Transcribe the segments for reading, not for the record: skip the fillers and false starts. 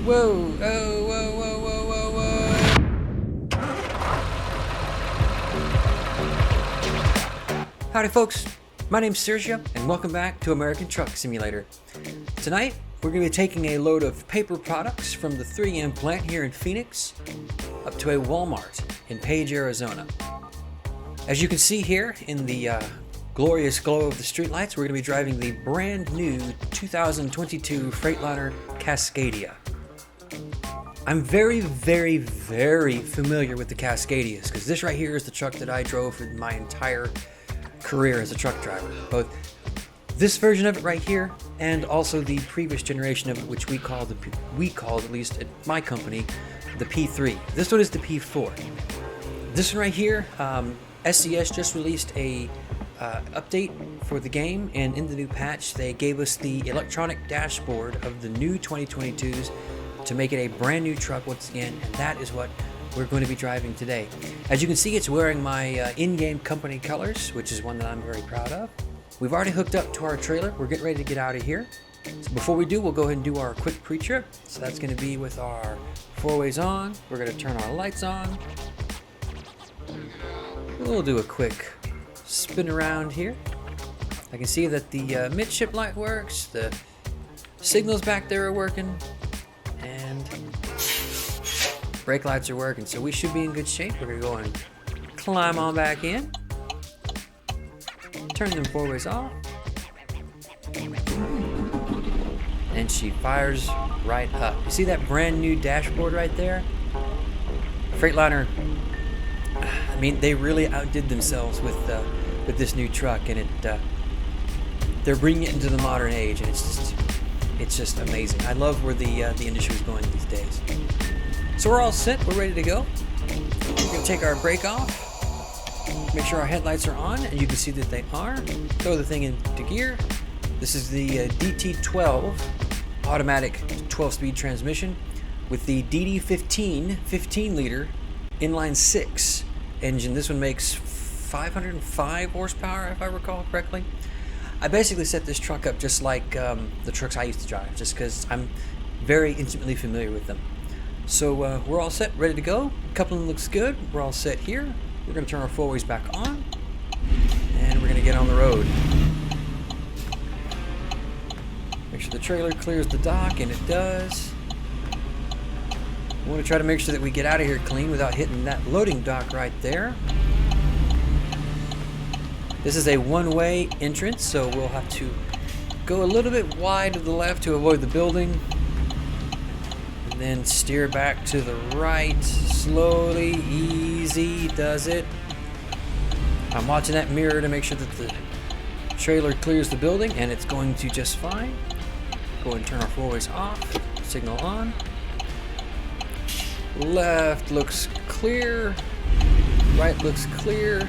Whoa, oh, whoa, whoa, whoa, whoa, whoa. Howdy folks, my name's Saoirse and welcome back to American Truck Simulator. Tonight, we're going to be taking a load of paper products from the 3M plant here in Phoenix up to a Walmart in Page, Arizona. As you can see here in the glorious glow of the streetlights, we're going to be driving the brand new 2022 Freightliner Cascadia. I'm very familiar with the Cascadias because this right here is the truck that I drove for my entire career as a truck driver. Both this version of it right here and also the previous generation of it, which we called, at least at my company, the P3. This one is the P4. This one right here, SCS just released a update for the game, and in the new patch they gave us the electronic dashboard of the new 2022s to make it a brand new truck once again, and that is what we're going to be driving today. As you can see, it's wearing my in-game company colors, which is one that I'm very proud of. We've already hooked up to our trailer. We're getting ready to get out of here. So before we do, we'll go ahead and do our quick pre-trip. So that's going to be with our four-ways on. We're going to turn our lights on. We'll do a quick spin around here. I can see that the midship light works. The signals back there are working. And brake lights are working, so we should be in good shape. We're gonna go and climb on back in. Turn them four-ways off. And she fires right up. You see that brand new dashboard right there? Freightliner, I mean, they really outdid themselves with this new truck, and they're bringing it into the modern age, and it's just amazing. I love where the industry is going these days. So we're all set. We're ready to go. We're going to take our brake off. Make sure our headlights are on, and you can see that they are. Throw the thing into gear. This is the DT12 automatic 12-speed transmission with the DD15 15-liter inline 6 engine. This one makes 505 horsepower, if I recall correctly. I basically set this truck up just like the trucks I used to drive, just because I'm very intimately familiar with them. So we're all set, ready to go. Coupling looks good. We're all set here. We're going to turn our four-ways back on, and we're going to get on the road. Make sure the trailer clears the dock, and it does. We want to try to make sure that we get out of here clean without hitting that loading dock right there. This is a one-way entrance, so we'll have to go a little bit wide to the left to avoid the building, and then steer back to the right. Slowly, easy does it. I'm watching that mirror to make sure that the trailer clears the building, and it's going to just fine. Go ahead and turn our four-ways off, signal on. Left looks clear, right looks clear.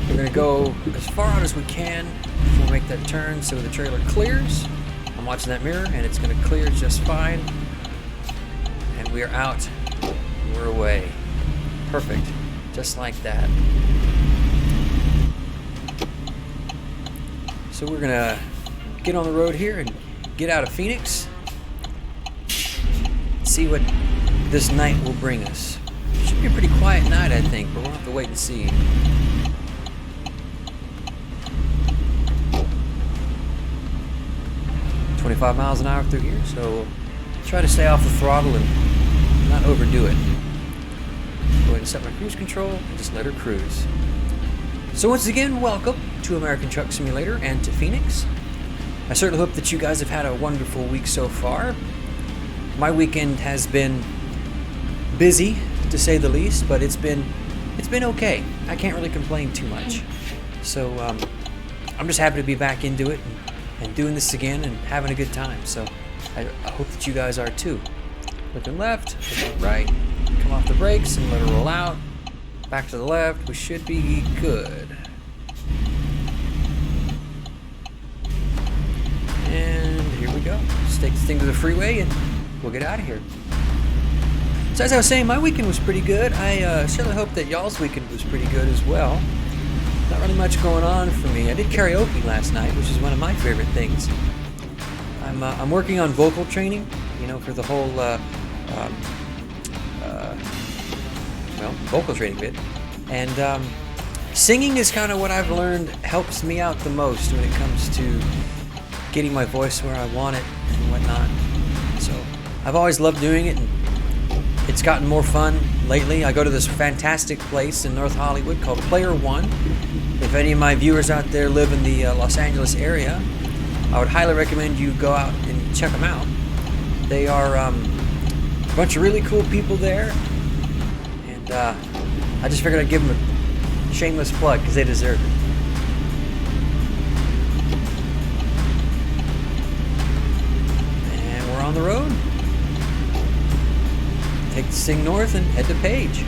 We're going to go as far out as we can before we make that turn so the trailer clears. I'm watching that mirror, and it's going to clear just fine. And we are out. We're away. Perfect. Just like that. So we're going to get on the road here and get out of Phoenix. See what this night will bring us. Should be a pretty quiet night, I think, but we'll have to wait and see. 25 miles an hour through here, so we'll try to stay off the throttle and not overdo it. Go ahead and set my cruise control and just let her cruise. So once again, welcome to American Truck Simulator and to Phoenix. I certainly hope that you guys have had a wonderful week so far. My weekend has been busy, to say the least, but it's been okay. I can't really complain too much. So I'm just happy to be back into it and doing this again and having a good time. So I hope that you guys are too. Looking left, looking right, come off the brakes and let her roll out. Back to the left, we should be good. And here we go. Just take this thing to the freeway and we'll get out of here. So as I was saying, my weekend was pretty good. I certainly hope that y'all's weekend was pretty good as well. Not really much going on for me. I did karaoke last night, which is one of my favorite things. I'm working on vocal training. for the whole vocal training bit. And singing is kind of what I've learned helps me out the most when it comes to getting my voice where I want it and whatnot. So I've always loved doing it, and it's gotten more fun lately. I go to this fantastic place in North Hollywood called Player One. If any of my viewers out there live in the Los Angeles area, I would highly recommend you go out and check them out. They are a bunch of really cool people there, and I just figured I'd give them a shameless plug because they deserve it. And we're on the road. Take the Sing north and head to Page.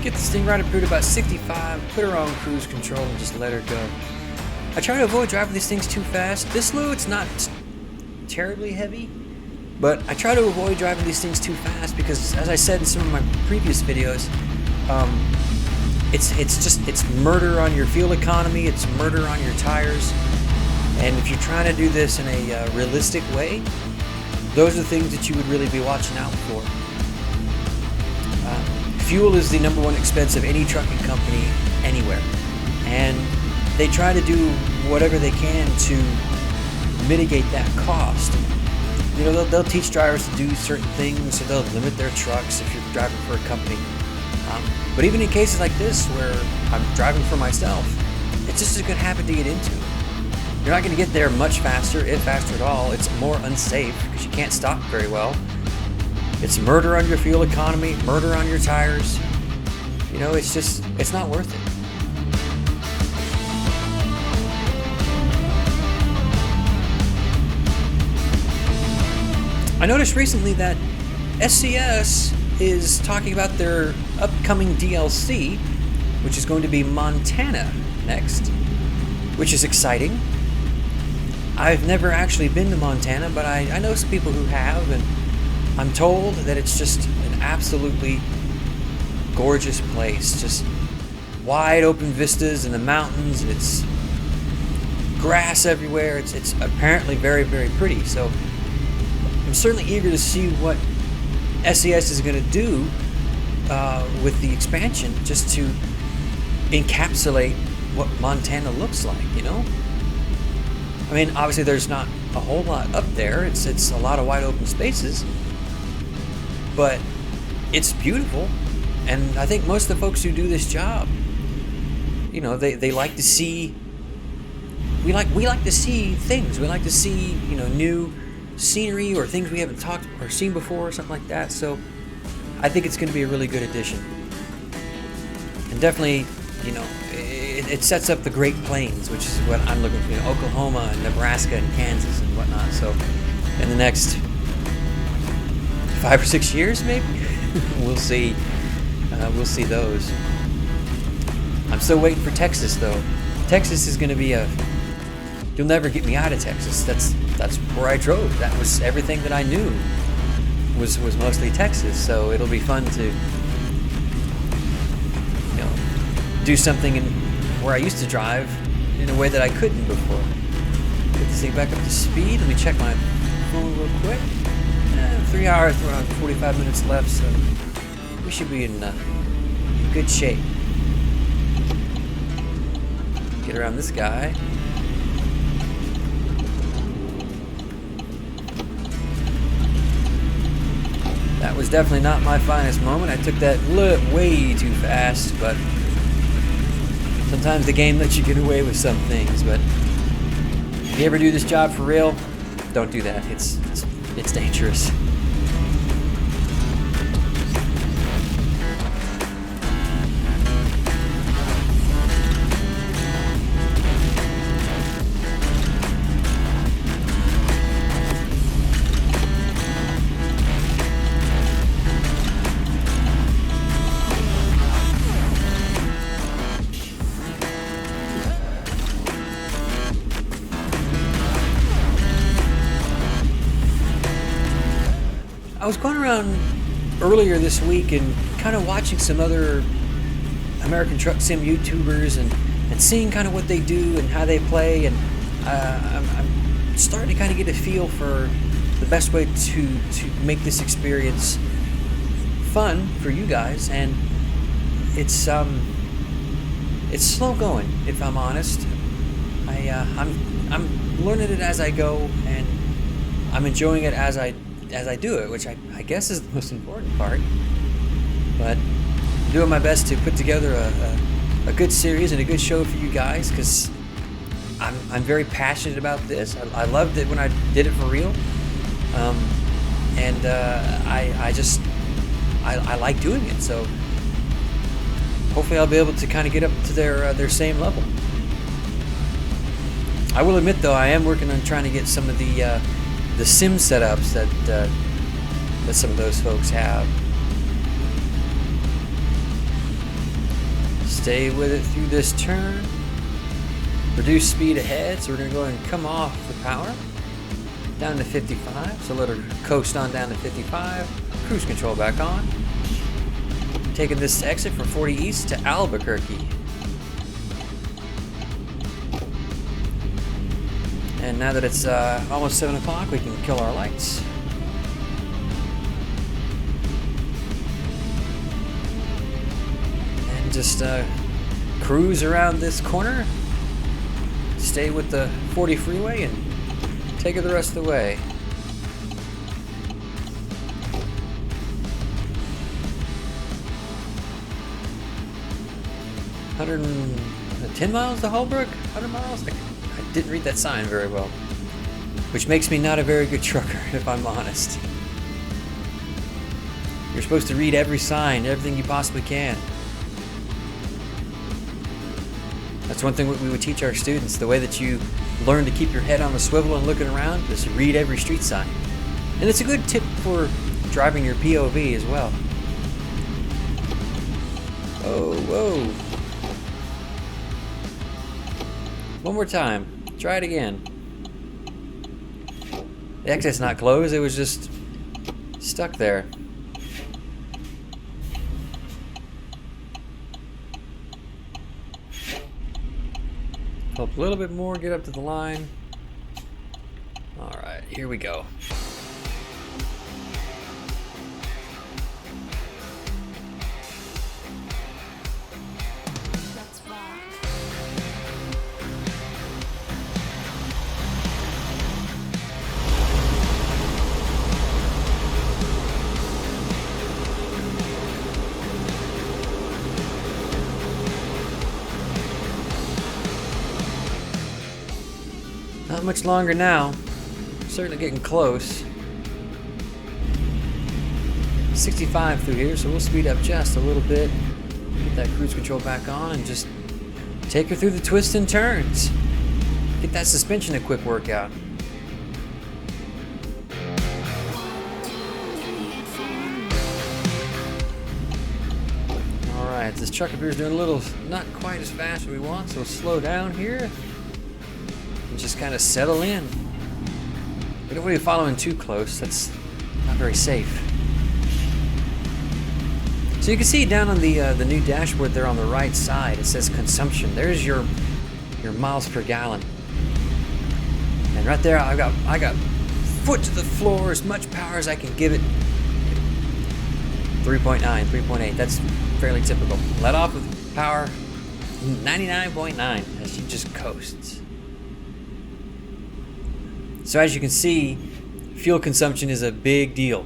Get this thing right up here to about 65, put her on cruise control and just let her go. I try to avoid driving these things too fast. This load's not terribly heavy, but I try to avoid driving these things too fast because, as I said in some of my previous videos, it's murder on your fuel economy, it's murder on your tires, and if you're trying to do this in a realistic way, those are the things that you would really be watching out for. Fuel is the number one expense of any trucking company anywhere, and they try to do whatever they can to mitigate that cost. They'll teach drivers to do certain things, so they'll limit their trucks if you're driving for a company. But even in cases like this, where I'm driving for myself, it's just a good habit to get into. You're not going to get there much faster, if faster at all. It's more unsafe because you can't stop very well. It's murder on your fuel economy, murder on your tires. It's not worth it. I noticed recently that SCS is talking about their upcoming DLC, which is going to be Montana next, which is exciting. I've never actually been to Montana, but I know some people who have, and I'm told that it's just an absolutely gorgeous place. Just wide open vistas in the mountains, and it's grass everywhere. It's apparently very, very pretty. So I'm certainly eager to see what SES is going to do with the expansion, just to encapsulate what Montana looks like, I mean, obviously there's not a whole lot up there. It's a lot of wide open spaces, but it's beautiful. And I think most of the folks who do this job, they like to see. We like to see things. We like to see new scenery or things we haven't talked or seen before or something like that. So I think it's going to be a really good addition. And definitely, it sets up the Great Plains, which is what I'm looking for. Oklahoma and Nebraska and Kansas and whatnot. So in the next 5 or 6 years, maybe we'll see. We'll see those. I'm still waiting for Texas, though. Texas is going to be you'll never get me out of Texas. That's where I drove. That was everything that I knew was mostly Texas. So it'll be fun to do something where I used to drive in a way that I couldn't before. Get this thing back up to speed. Let me check my phone real quick. 3 hours, we're on 45 minutes left, so we should be in good shape. Get around this guy. That was definitely not my finest moment. I took that way too fast, but sometimes the game lets you get away with some things. But if you ever do this job for real, don't do that. It's dangerous. I was going around earlier this week and kind of watching some other American Truck Sim YouTubers and seeing kind of what they do and how they play, and I'm starting to kind of get a feel for the best way to make this experience fun for you guys. And it's slow going, if I'm honest. I'm learning it as I go, and I'm enjoying it as I do it, which I guess is the most important part. But I'm doing my best to put together a good series and a good show for you guys, because I'm very passionate about this. I loved it when I did it for real, and I like doing it. So hopefully I'll be able to kind of get up to their same level. I will admit, though, I am working on trying to get some of the sim setups that some of those folks have. Stay with it through this turn. Reduce speed ahead, so we're going to go ahead and come off the power down to 55. So let her coast on down to 55. Cruise control back on. Taking this exit from 40 East to Albuquerque. And now that it's almost 7 o'clock, we can kill our lights. And just cruise around this corner. Stay with the 40 freeway and take it the rest of the way. $110 miles to Holbrook? 100 miles? I didn't read that sign very well, which makes me not a very good trucker, if I'm honest. You're supposed to read every sign, everything you possibly can. That's one thing we would teach our students. The way that you learn to keep your head on the swivel and looking around is to read every street sign. And it's a good tip for driving your POV as well. Oh, whoa. One more time. Try it again. The exit's not closed, it was just stuck there. Help a little bit more, get up to the line. Alright, here we go. Not much longer now. Certainly getting close. 65 through here, so we'll speed up just a little bit. Get that cruise control back on and just take her through the twists and turns. Get that suspension a quick workout. Alright, this truck up here is doing a little not quite as fast as we want, so we'll slow down here. And just kind of settle in. We don't want to be following too close. That's not very safe. So you can see down on the new dashboard there on the right side, it says consumption. There's your miles per gallon. And right there, I got foot to the floor, as much power as I can give it. 3.9, 3.8. That's fairly typical. Let off with power 99.9 as she just coasts. So as you can see, fuel consumption is a big deal.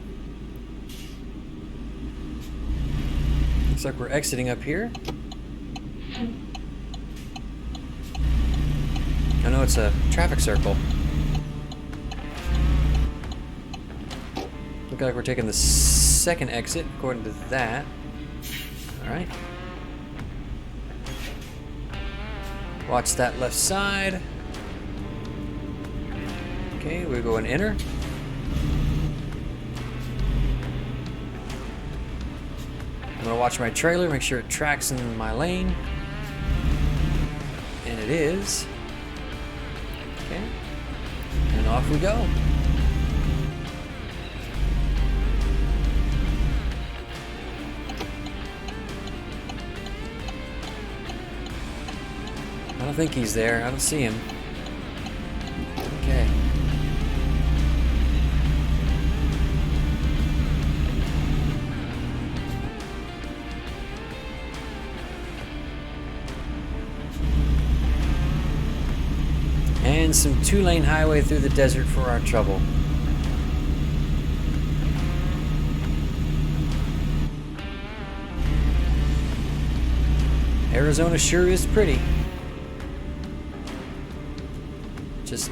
Looks like we're exiting up here. I know it's a traffic circle. Looks like we're taking the second exit according to that. Alright. Watch that left side. Okay, we're going enter. I'm gonna watch my trailer, make sure it tracks in my lane. And it is. Okay. And off we go. think he's there. I don't see him. Okay. And some 2-lane highway through the desert for our trouble. Arizona sure is pretty. Just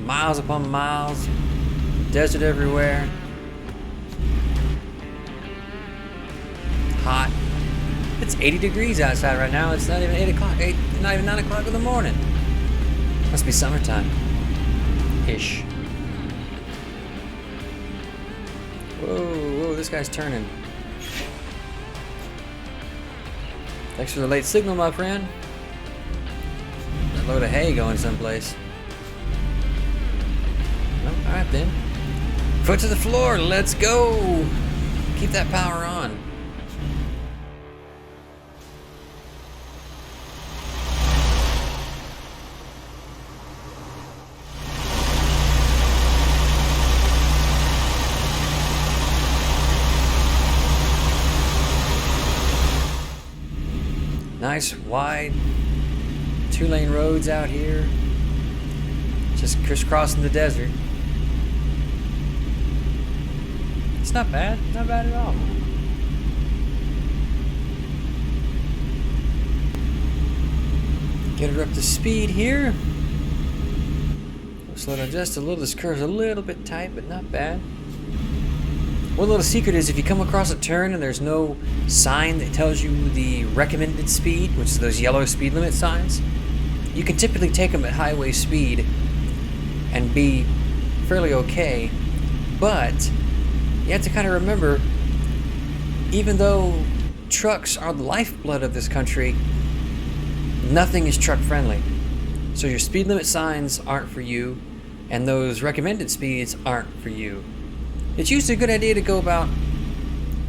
miles upon miles, desert everywhere. Hot. It's 80 degrees outside right now. It's not even 8 o'clock, not even 9 o'clock in the morning. Must be summertime-ish. Whoa, this guy's turning. Thanks for the late signal, my friend. That load of hay going someplace. Oh, alright then. Foot to the floor, let's go! Keep that power on. Nice wide 2-lane roads out here, just crisscrossing the desert. It's not bad at all. Get her up to speed here. We'll slow down just a little. This curve's a little bit tight, but not bad. One little secret is if you come across a turn and there's no sign that tells you the recommended speed, which is those yellow speed limit signs, you can typically take them at highway speed and be fairly okay. But you have to kind of remember, even though trucks are the lifeblood of this country, nothing is truck friendly. So your speed limit signs aren't for you, and those recommended speeds aren't for you. It's usually a good idea to go about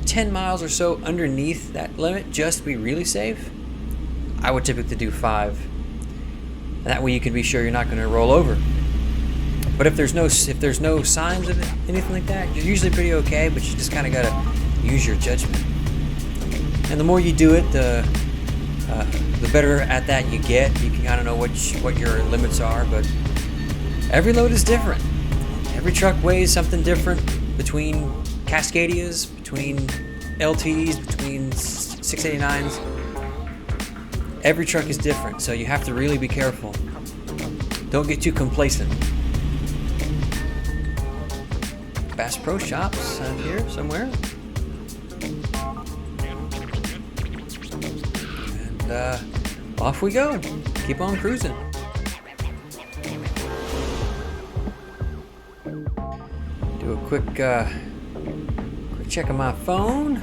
10 miles or so underneath that limit just to be really safe. I would typically do 5. And that way you can be sure you're not going to roll over. But if there's no signs of anything like that, you're usually pretty okay, but you just kind of got to use your judgment. And the more you do it, the better at that you get. You can kind of know what your limits are, but every load is different. Every truck weighs something different. Between Cascadias, between LTs, between 689s, every truck is different, so you have to really be careful. Don't get too complacent. Bass Pro Shops out here somewhere. And off we go. Keep on cruising. Do a quick check on my phone.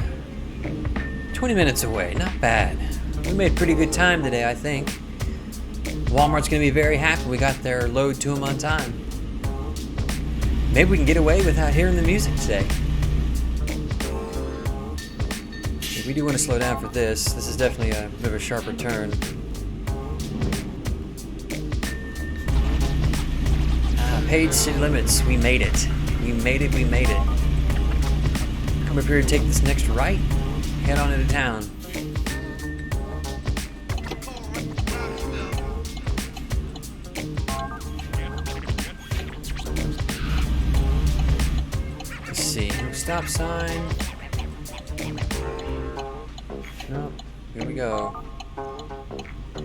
20 minutes away, not bad. We made pretty good time today, I think. Walmart's gonna be very happy we got their load to them on time. Maybe we can get away without hearing the music today. We do want to slow down for this. This is definitely a bit of a sharper turn. Paid city limits, we made it. We made it. Come up here and take this next right, head on into town. Let's see, stop sign. Nope, here we go.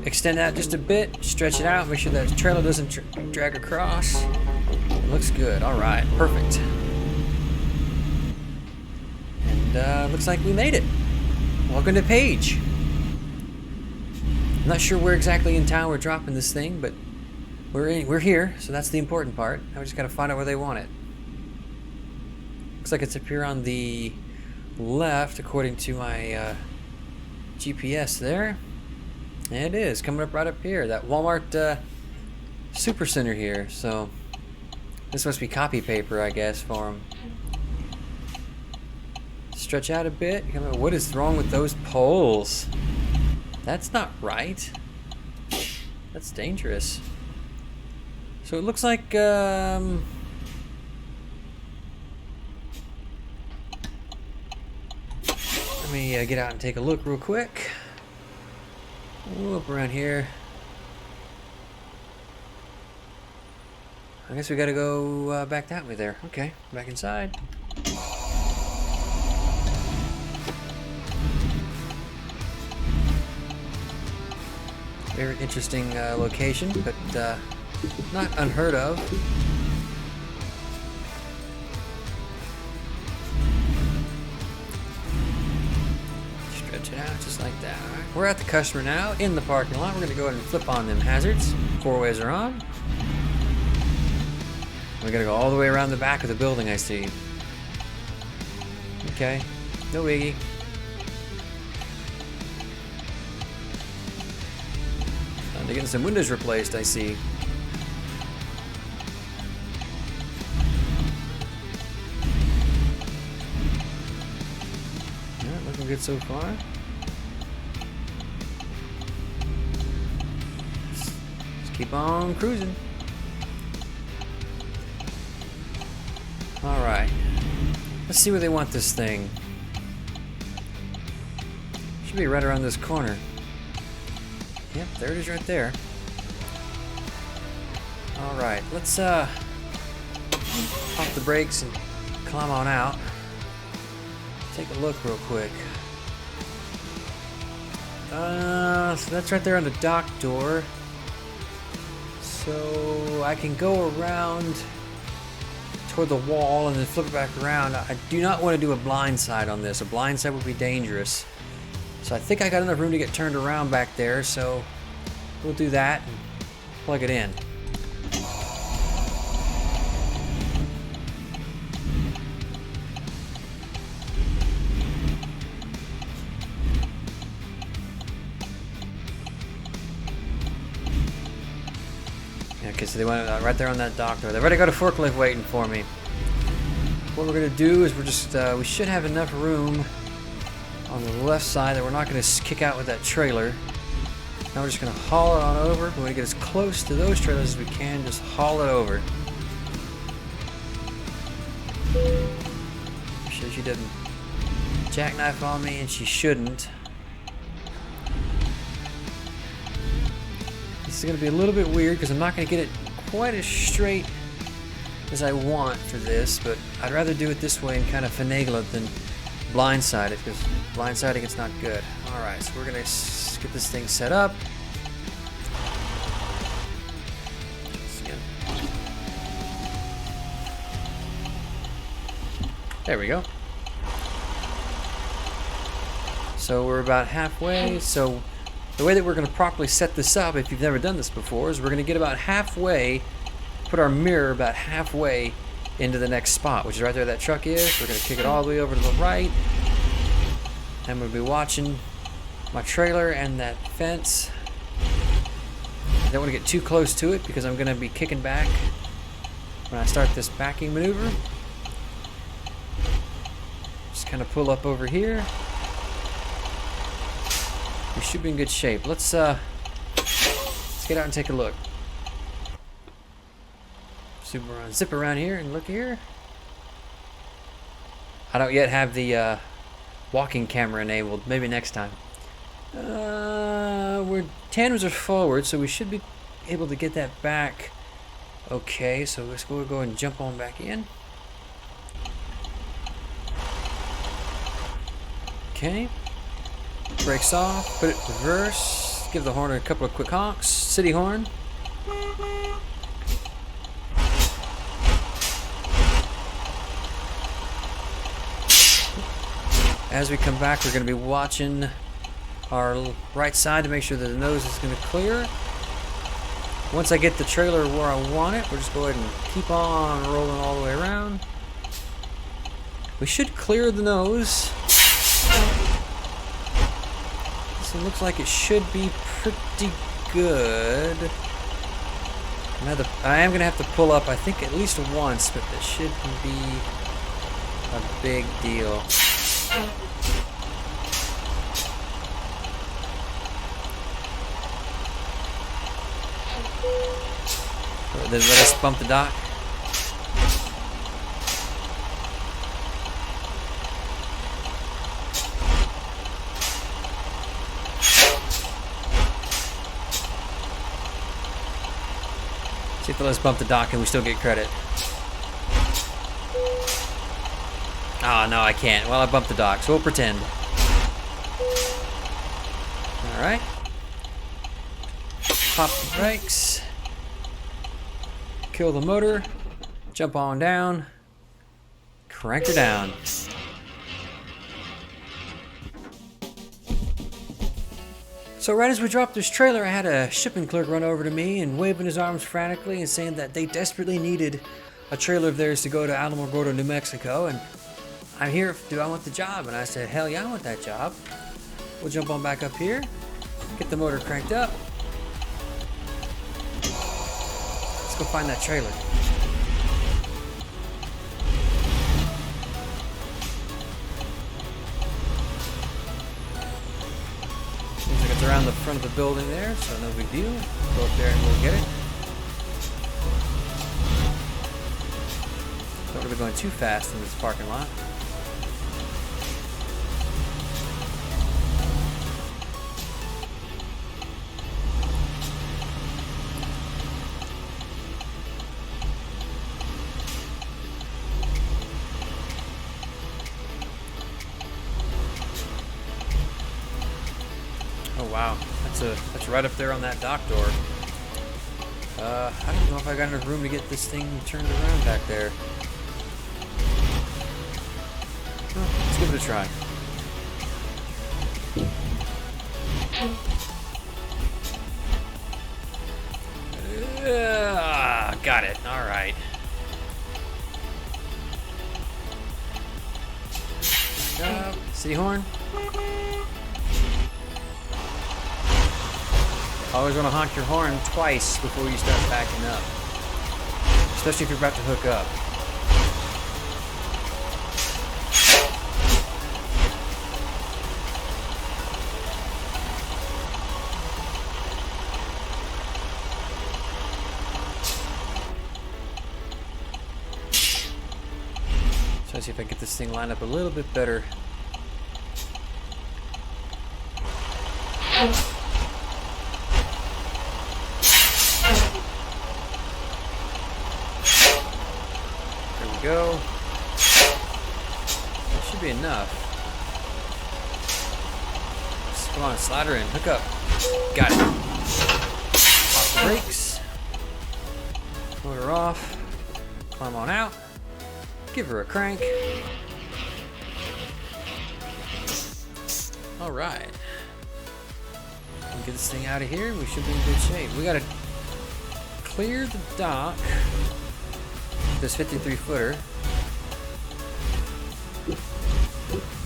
Extend out just a bit, stretch it out, make sure that trailer doesn't drag across. It looks good, alright, perfect. And looks like we made it. Welcome to Page. I'm not sure where exactly in town we're dropping this thing, but we're here, so that's the important part. Now we just gotta find out where they want it. Looks like it's up here on the left, according to my GPS there. And it is, coming up right up here. That Walmart Super Center here, so this must be copy paper, I guess, for them. Stretch out a bit. What is wrong with those poles? That's not right. That's dangerous. So it looks like, let me get out and take a look real quick. Ooh, up around here. I guess we gotta go back that way there. Okay, back inside. Very interesting location, but not unheard of. Stretch it out just like that. All right. We're at the customer now in the parking lot. We're gonna go ahead and flip on them hazards. 4-ways are on. We gotta go all the way around the back of the building, I see. Okay, no biggie. Time to get some windows replaced, I see. Yeah, looking good so far. Just keep on cruising. Alright, let's see where they want this thing. Should be right around this corner. Yep, there it is right there. Alright, let's pop the brakes and climb on out. Take a look real quick. So that's right there on the dock door. So I can go around toward the wall and then flip it back around. I do not want to do a blind side on this. A blind side would be dangerous. So I think I got enough room to get turned around back there, so we'll do that and plug it in. Okay, so they went right there on that dock door. They've already got a forklift waiting for me. What we're gonna do is we should have enough room on the left side that we're not gonna kick out with that trailer. Now we're just gonna haul it on over. We wanna get as close to those trailers as we can, just haul it over. Make sure she doesn't jackknife on me, and she shouldn't. This is going to be a little bit weird because I'm not going to get it quite as straight as I want for this, but I'd rather do it this way and kind of finagle it than blindside it, because blindsiding it's not good. Alright, so we're going to get this thing set up. There we go. So we're about halfway. So the way that we're going to properly set this up, if you've never done this before, is we're going to get about halfway, put our mirror about halfway into the next spot, which is right there that truck is. We're going to kick it all the way over to the right. And we'll be watching my trailer and that fence. I don't want to get too close to it because I'm going to be kicking back when I start this backing maneuver. Just kind of pull up over here. We should be in good shape. Let's get out and take a look. Zip around here and look here. I don't yet have the walking camera enabled. Maybe next time. We're tandems are forward, so we should be able to get that back. Okay, so let's go and jump on back in. Okay. Brakes off, put it in reverse, give the horn a couple of quick honks, city horn. As we come back, we're going to be watching our right side to make sure that the nose is going to clear. Once I get the trailer where I want it, we'll just go ahead and keep on rolling all the way around. We should clear the nose. It looks like it should be pretty good. I am going to have to pull up, I think, at least once, but that shouldn't be a big deal. Then let us bump the dock. See if they let us bump the dock and we still get credit. Oh, no, I can't. Well, I bumped the dock, so we'll pretend. Alright. Pop the brakes. Kill the motor. Jump on down. Crank her down. So right as we dropped this trailer, I had a shipping clerk run over to me and waving his arms frantically and saying that they desperately needed a trailer of theirs to go to Alamogordo, New Mexico, and I'm here, do I want the job? And I said, hell yeah, I want that job. We'll jump on back up here, get the motor cranked up. Let's go find that trailer. Seems like it's around the front of the building there, so no big deal. Go up there and we'll get it. Don't really going too fast in this parking lot. Oh wow, that's right up there on that dock door. I don't know if I got enough room to get this thing turned around back there. Well, let's give it a try. Got it. All right. City horn. Always want to honk your horn twice before you start backing up, especially if you're about to hook up. Try to see if I can get this thing lined up a little bit better. Go. That should be enough. Just come on, slide her in. Hook up. Got it. Pop the brakes. Motor off. Climb on out. Give her a crank. Alright. Get this thing out of here. We should be in good shape. We gotta clear the dock. This 53 footer,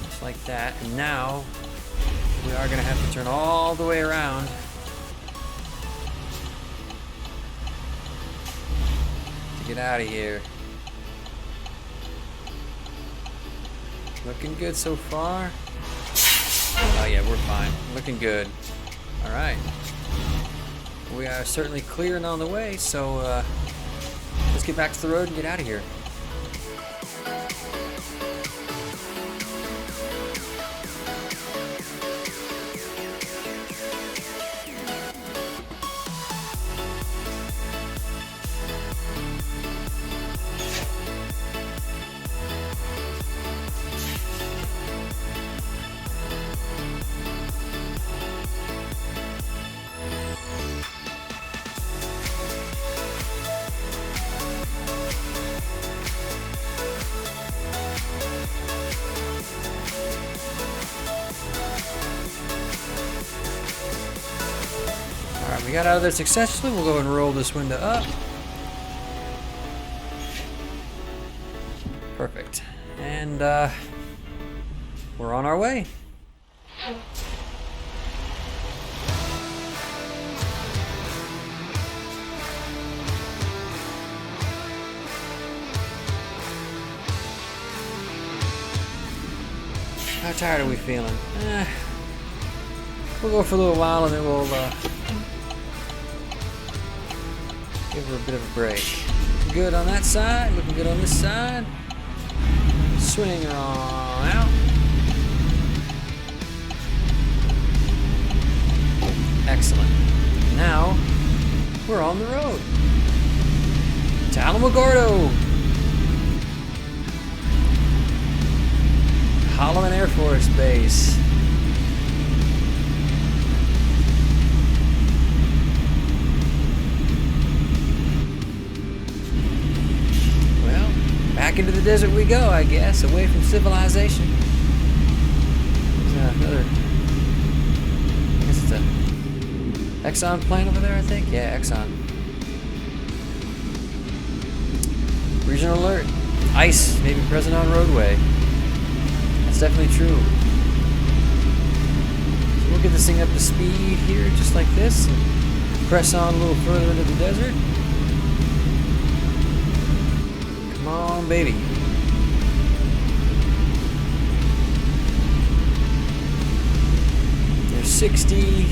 just like that, and now we are going to have to turn all the way around to get out of here. Looking good so far. Oh yeah, we're fine. Looking good. All right, we are certainly clear and on the way, so let's get back to the road and get out of here. We got out of there successfully. We'll go and roll this window up. Perfect. And we're on our way. How tired are we feeling? We'll go for a little while and then we'll Give her a bit of a break. Looking good on that side. Looking good on this side. Swing her on out. Excellent. Now, we're on the road to Alamogordo. Holloman Air Force Base. Well, back into the desert we go, I guess, away from civilization. There's another, I guess it's a Exxon plant over there, I think? Yeah, Exxon. Regional alert. Ice may be present on roadway. That's definitely true. So we'll get this thing up to speed here, just like this, and press on a little further into the desert. Come on, baby. There's 60.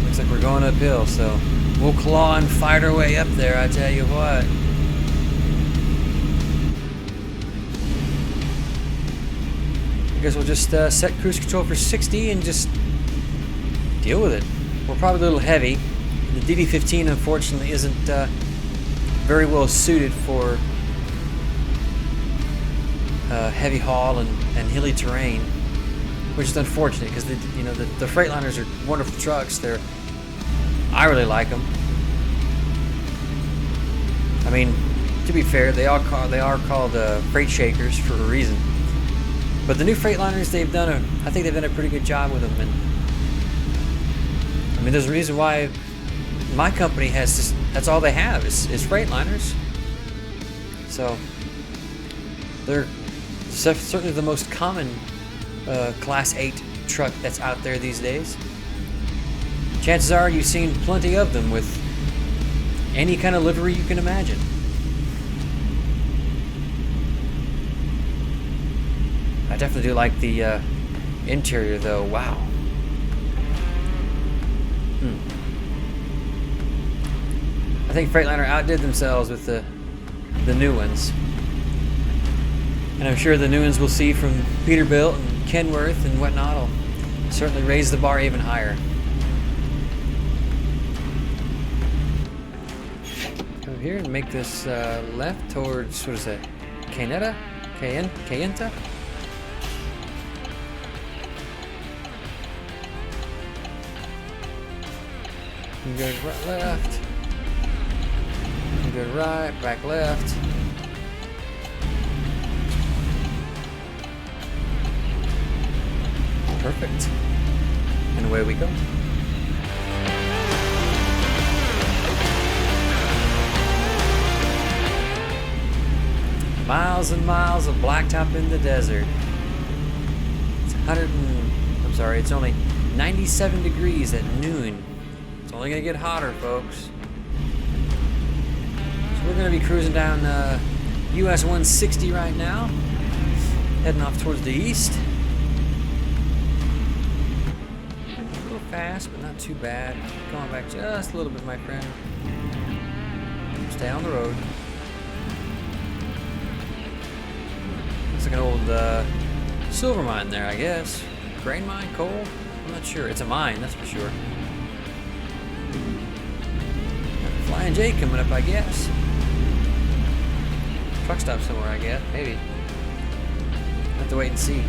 Looks like we're going uphill, so we'll claw and fight our way up there, I tell you what. I guess we'll just set cruise control for 60 and just deal with it. We're probably a little heavy. The DD-15 unfortunately isn't very well suited for heavy haul and hilly terrain, which is unfortunate because the Freightliners are wonderful trucks. I really like them. I mean, to be fair, they are called freight shakers for a reason. But the new Freightliners, I think they've done a pretty good job with them. And I mean, there's a reason why my company has this. That's all they have is Freightliners. So they're certainly the most common Class 8 truck that's out there these days. Chances are you've seen plenty of them with any kind of livery you can imagine. I definitely do like the interior though. Wow. I think Freightliner outdid themselves with the new ones. And I'm sure the new ones we'll see from Peterbilt and Kenworth and whatnot will certainly raise the bar even higher. Come here and make this left towards, what is that? Cayenta? Good right, left. Good right, back left. Perfect. And away we go. Miles and miles of blacktop in the desert. It's only 97 degrees at noon. It's only gonna get hotter, folks. So we're gonna be cruising down US 160 right now, heading off towards the east. A little fast, but not too bad. Going back just a little bit, my friend. Stay on the road. Looks like an old silver mine there, I guess. Grain mine, coal? I'm not sure. It's a mine, that's for sure. Flying J coming up, I guess. Truck stop somewhere, I guess. Maybe. Have to wait and see.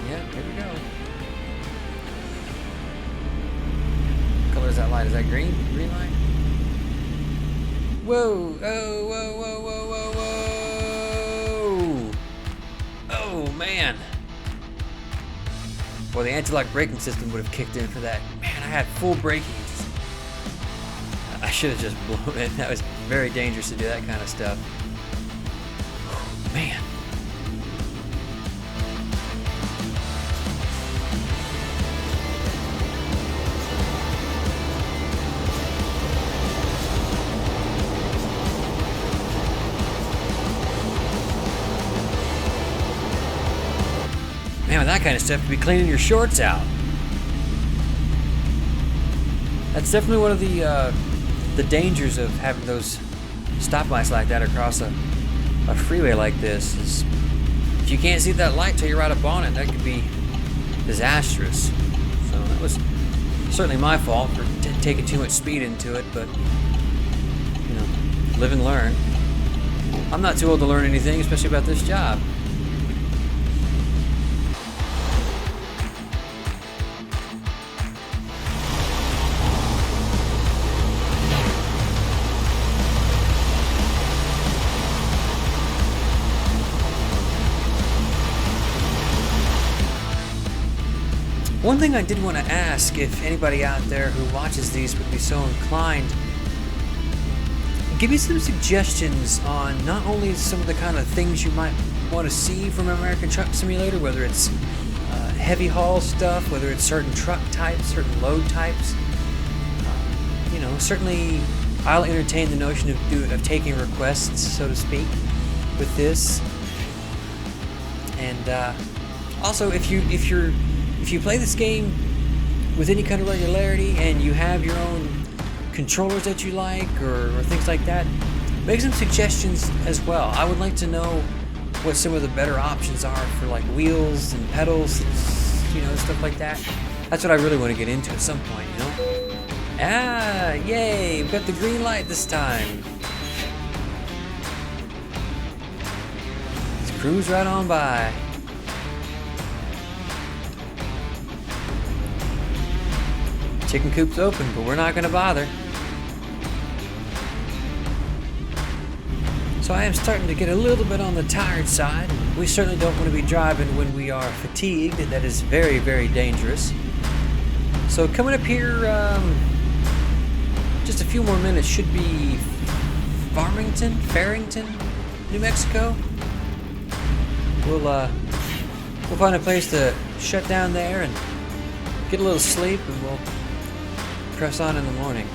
Yeah, here we go. What color is that light? Is that green? Green light? Whoa! Oh, whoa, whoa, whoa, whoa, whoa! Oh, man. Well, the anti-lock braking system would have kicked in for that. Man, I had full braking. I should have just blown it. That was very dangerous to do that kind of stuff. Man. kind of stuff to be cleaning your shorts out. That's definitely one of the dangers of having those stoplights like that across a freeway like this. Is if you can't see that light till you're right up on it, that could be disastrous. So that was certainly my fault for taking too much speed into it, but you know, live and learn. I'm not too old to learn anything, especially about this job. One thing I did want to ask, if anybody out there who watches these would be so inclined, give me some suggestions on not only some of the kind of things you might want to see from American Truck Simulator, whether it's heavy haul stuff, whether it's certain truck types, certain load types. You know, certainly I'll entertain the notion of taking requests, so to speak, with this. And also, if you play this game with any kind of regularity and you have your own controllers that you like or things like that, make some suggestions as well. I would like to know what some of the better options are for like wheels and pedals, you know, stuff like that. That's what I really want to get into at some point, you know? Ah, yay, we've got the green light this time. Let's cruise right on by. Chicken coop's open, but we're not going to bother. So I am starting to get a little bit on the tired side. We certainly don't want to be driving when we are fatigued. That is very, very dangerous. So coming up here, just a few more minutes, should be Farrington, New Mexico. We'll find a place to shut down there and get a little sleep, and we'll press on in the morning.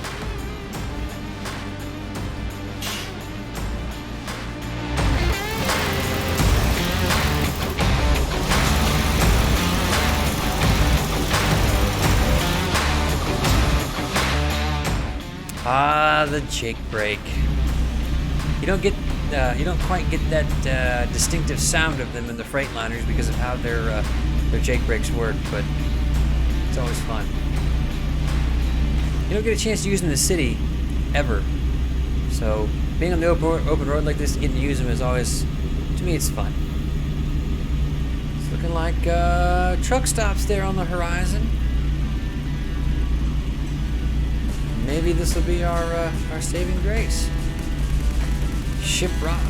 Ah, the Jake brake. You don't quite get that distinctive sound of them in the Freightliners because of how their Jake brakes work, but it's always fun. You don't get a chance to use them in the city, ever. So being on the open road like this and getting to use them is always, to me, it's fun. It's looking like truck stops there on the horizon. Maybe this will be our saving grace. Ship Rock.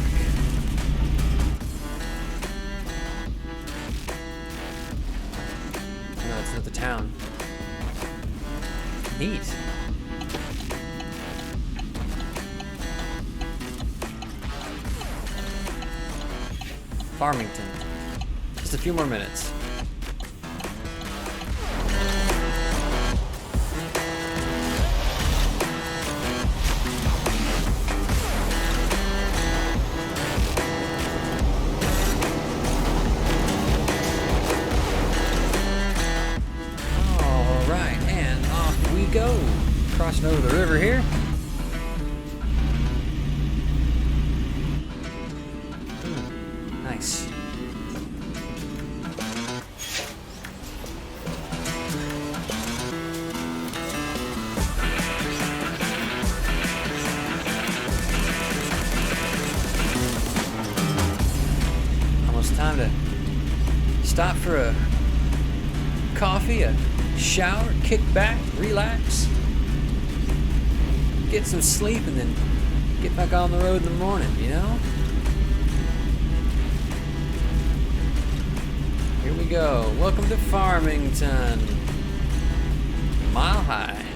No, it's not the town. Neat. Farmington. Just a few more minutes. All right, and off we go. Crossing over the river here. Nice. Almost time to stop for a coffee, a shower, kick back, relax, get some sleep, and then get back on the road in the morning, you know? Here we go. Welcome to Farmington. Mile High.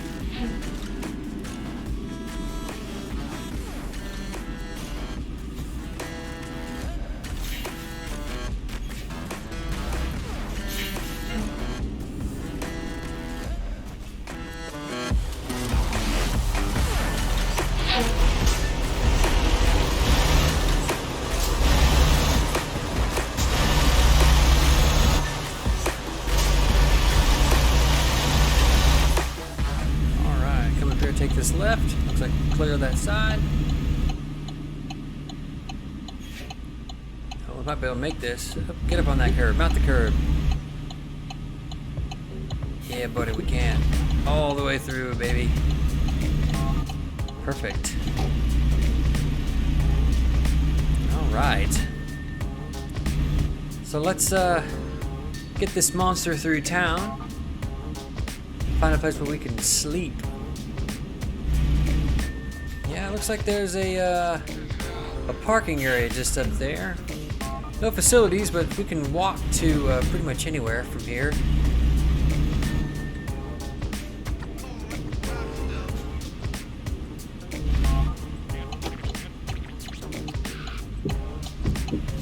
this left. Looks like clear that side. Oh, we might be able to make this. Get up on that curb. Mount the curb. Yeah, buddy, we can. All the way through, baby. Perfect. All right. So let's get this monster through town. Find a place where we can sleep. Yeah, it looks like there's a parking area just up there. No facilities, but we can walk to pretty much anywhere from here.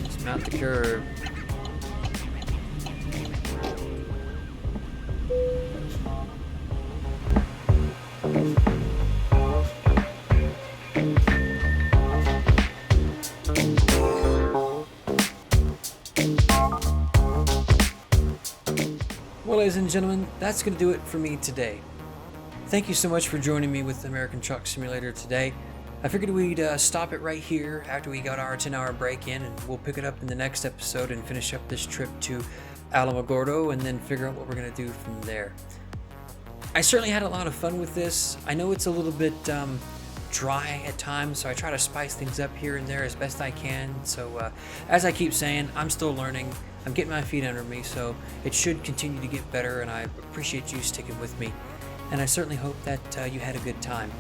Just mount the curb. Well, ladies and gentlemen, that's going to do it for me today. Thank you so much for joining me with American Truck Simulator today. I figured we'd stop it right here after we got our 10-hour break in, and we'll pick it up in the next episode and finish up this trip to Alamogordo and then figure out what we're going to do from there. I certainly had a lot of fun with this. I know it's a little bit dry at times, so I try to spice things up here and there as best I can. So as I keep saying, I'm still learning. I'm getting my feet under me, so it should continue to get better, and I appreciate you sticking with me. And I certainly hope that you had a good time.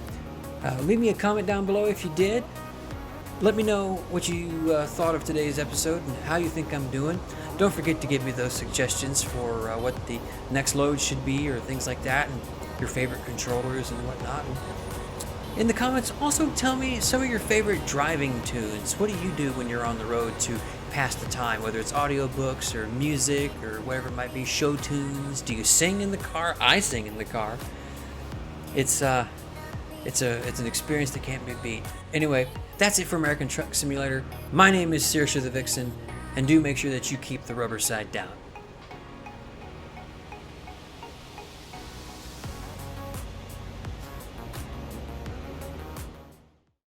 Leave me a comment down below if you did. Let me know what you thought of today's episode and how you think I'm doing. Don't forget to give me those suggestions for what the next load should be or things like that, and your favorite controllers and whatnot. In the comments, also tell me some of your favorite driving tunes. What do you do when you're on the road to pass the time, whether it's audiobooks or music or whatever it might be, show tunes? Do you sing in the car? I sing in the car. It's an experience that can't be beat. Anyway, that's it for American Truck Simulator. My name is Saoirse the Vixen, and do make sure that you keep the rubber side down.